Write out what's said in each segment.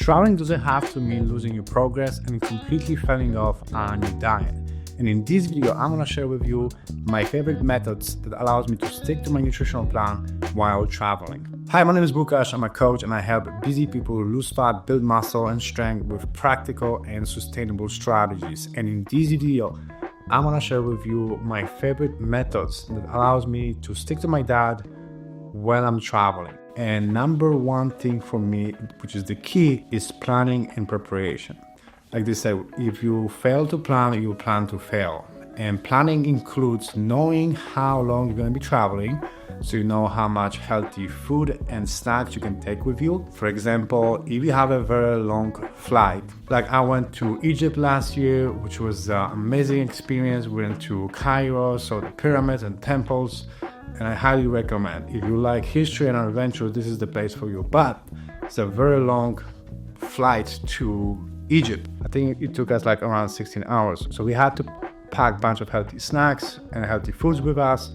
Traveling doesn't have to mean losing your progress and completely falling off on your diet. And in this video, I'm gonna share with you my favorite methods that allows me to stick to my nutritional plan while traveling. Hi, my name is Bukash. I'm a coach and I help busy people lose fat, build muscle and strength with practical and sustainable strategies. And in this video, I'm gonna share with you my favorite methods that allows me to stick to my diet when I'm traveling. And number one thing for me, which is the key, is planning and preparation. Like they say, if you fail to plan, you plan to fail. And planning includes knowing how long you're going to be traveling, so you know how much healthy food and snacks you can take with you. For example, if you have a very long flight, like I went to Egypt last year, which was an amazing experience. We went to Cairo, so the pyramids and temples, and I highly recommend. If you like history and adventure, this is the place for you. But it's a very long flight to Egypt. I think it took us like around 16 hours. So we had to pack a bunch of healthy snacks and healthy foods with us,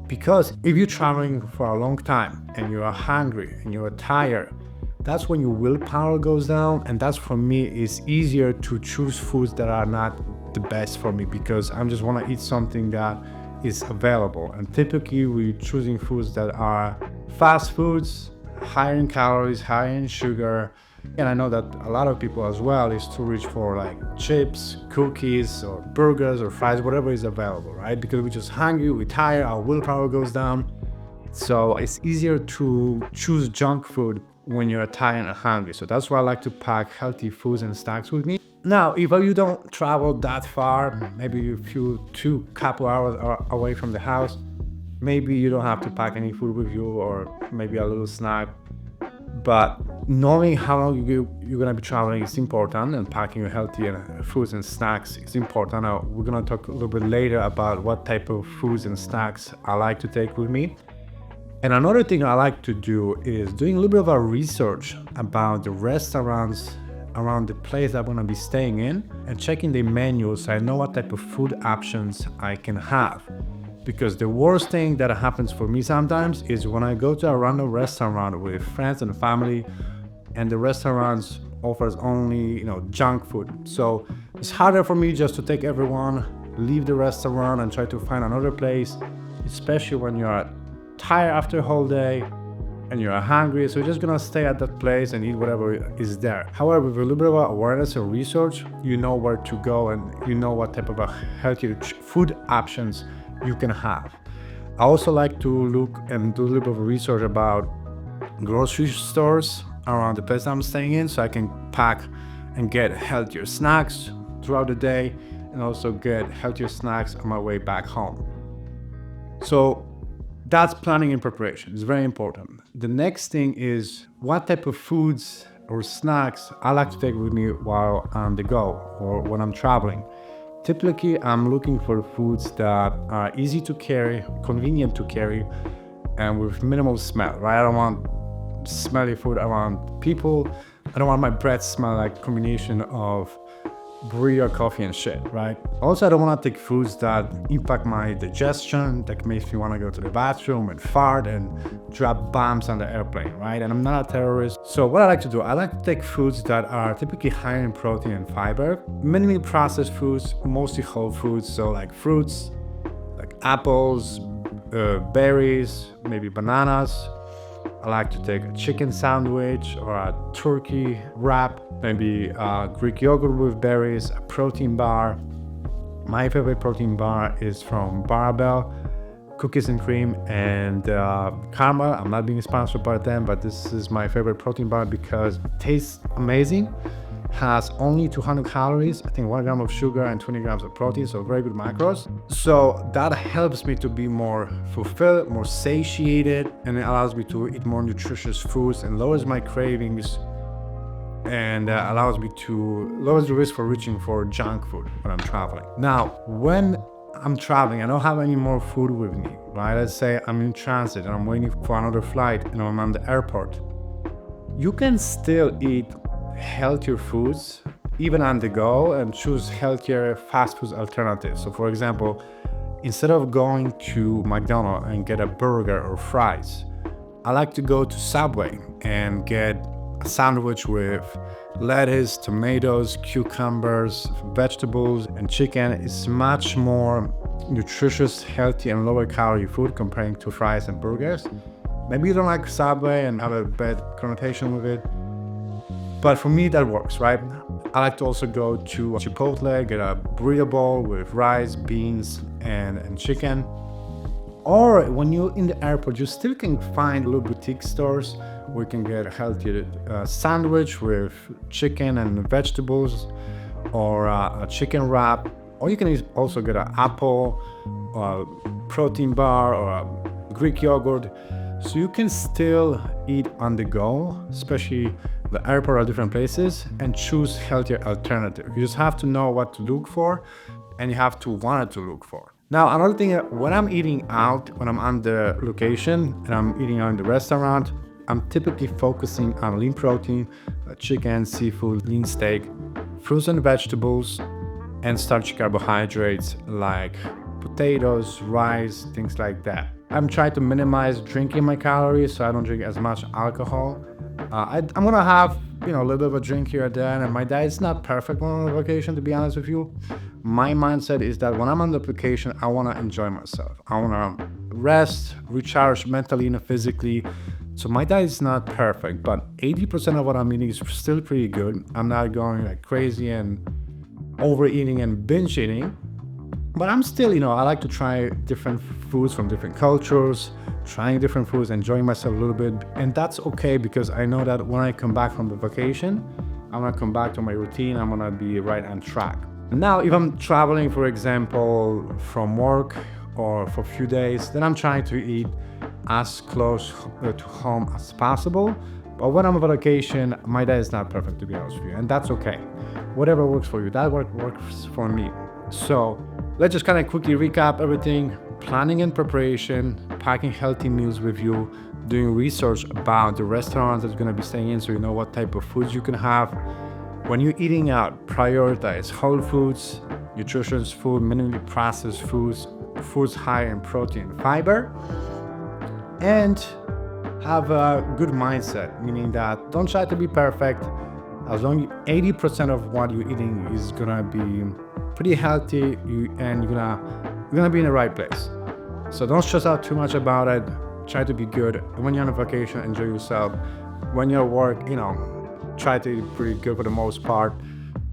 because if you're traveling for a long time and you are hungry and you are tired, that's when your willpower goes down. And that's, for me, it's easier to choose foods that are not the best for me, because I just want to eat something that is available. And typically we're choosing foods that are fast foods, higher in calories, higher in sugar. And I know that a lot of people as well is to reach for like chips, cookies, or burgers or fries, whatever is available, right? Because we're just hungry, we're tired, our willpower goes down. So it's easier to choose junk food when you're tired and hungry. So that's why I like to pack healthy foods and snacks with me. Now, if you don't travel that far, maybe a couple hours away from the house, maybe you don't have to pack any food with you, or maybe a little snack. But knowing how long you're gonna be traveling is important, and packing your healthy foods and snacks is important. Now, we're gonna talk a little bit later about what type of foods and snacks I like to take with me. And another thing I like to do is doing a little bit of a research about the restaurants around the place I'm gonna be staying in, and checking the menu so I know what type of food options I can have. Because the worst thing that happens for me sometimes is when I go to a random restaurant with friends and family, and the restaurants offers only, junk food. So it's harder for me just to take everyone, leave the restaurant and try to find another place, especially when you're tired after a whole day and you're hungry. So you're just gonna stay at that place and eat whatever is there. However, with a little bit of awareness and research, you know where to go and you know what type of healthy food options you can have. I also like to look and do a little bit of research about grocery stores around the place I'm staying in, so I can pack and get healthier snacks throughout the day, and also get healthier snacks on my way back home. So that's planning and preparation. It's very important. The next thing is what type of foods or snacks I like to take with me while on the go or when I'm traveling. Typically, I'm looking for foods that are easy to carry, convenient to carry, and with minimal smell, right? I don't want smelly food around people. I don't want my breath to smell like a combination of brie or coffee and shit, right? Also, I don't want to take foods that impact my digestion, that makes me want to go to the bathroom and fart and drop bombs on the airplane, right? And I'm not a terrorist. So what I like to do, I like to take foods that are typically higher in protein and fiber, minimally processed foods, mostly whole foods. So like fruits, like apples, berries, maybe bananas. I like to take a chicken sandwich or a turkey wrap, maybe Greek yogurt with berries, a protein bar. My favorite protein bar is from Barbell, cookies and cream and caramel. I'm not being sponsored by them, but this is my favorite protein bar because it tastes amazing. Has only 200 calories, I think 1 gram of sugar and 20 grams of protein, so very good macros. So that helps me to be more fulfilled, more satiated, and it allows me to eat more nutritious foods and lowers my cravings, and allows me to lower the risk for reaching for junk food when I'm traveling. Now, when I'm traveling, I don't have any more food with me, right? Let's say I'm in transit and I'm waiting for another flight and I'm at the airport. You can still eat healthier foods even on the go and choose healthier fast food alternatives. So for example, instead of going to McDonald's and get a burger or fries, I like to go to Subway and get a sandwich with lettuce, tomatoes, cucumbers, vegetables, and chicken is much more nutritious, healthy, and lower calorie food comparing to fries and burgers. Maybe you don't like Subway and have a bad connotation with it, but for me that works, right? I like to also go to Chipotle, get a burrito bowl with rice, beans, and chicken. Or when you're in the airport, you still can find little boutique stores where you can get a healthy sandwich with chicken and vegetables, or a chicken wrap. Or you can also get an apple, a protein bar, or a Greek yogurt. So you can still eat on the go, especially the airport or different places, and choose healthier alternative. You just have to know what to look for, and you have to want it to look for. Now, another thing, when I'm eating out, when I'm on the location and I'm eating out in the restaurant, I'm typically focusing on lean protein, chicken, seafood, lean steak, fruits and vegetables, and starchy carbohydrates like potatoes, rice, things like that. I'm trying to minimize drinking my calories, so I don't drink as much alcohol. I'm gonna have, a little bit of a drink here and there, and my diet's not perfect when I'm on vacation, to be honest with you. My mindset is that when I'm on the vacation, I wanna enjoy myself. I wanna rest, recharge mentally and physically. So my diet is not perfect, but 80% of what I'm eating is still pretty good. I'm not going like crazy and overeating and binge eating. But I'm still, I like to try different foods from different cultures, trying different foods, enjoying myself a little bit. And that's okay, because I know that when I come back from the vacation, I'm gonna come back to my routine, I'm gonna be right on track. Now, if I'm traveling, for example, from work or for a few days, then I'm trying to eat as close to home as possible. But when I'm on vacation, my diet is not perfect, to be honest with you, and that's okay. Whatever works for you, that works for me. So let's just kind of quickly recap everything: planning and preparation, packing healthy meals with you, doing research about the restaurants that you're going to be staying in so you know what type of foods you can have. When you're eating out, prioritize whole foods, nutritious food, minimally processed foods, foods high in protein and fiber, and have a good mindset, meaning that don't try to be perfect. As long as 80% of what you're eating is gonna be pretty healthy, and you're gonna be in the right place. So don't stress out too much about it. Try to be good. When you're on a vacation, enjoy yourself. When you're at work, try to eat pretty good for the most part.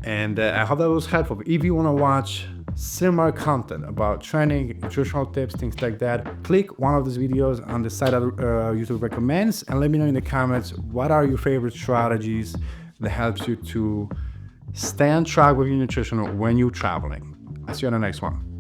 And I hope that was helpful. If you want to watch similar content about training, nutritional tips, things like that, click one of these videos on the side that YouTube recommends, and let me know in the comments what are your favorite strategies that helps you to stay on track with your nutrition when you're traveling. I'll see you on the next one.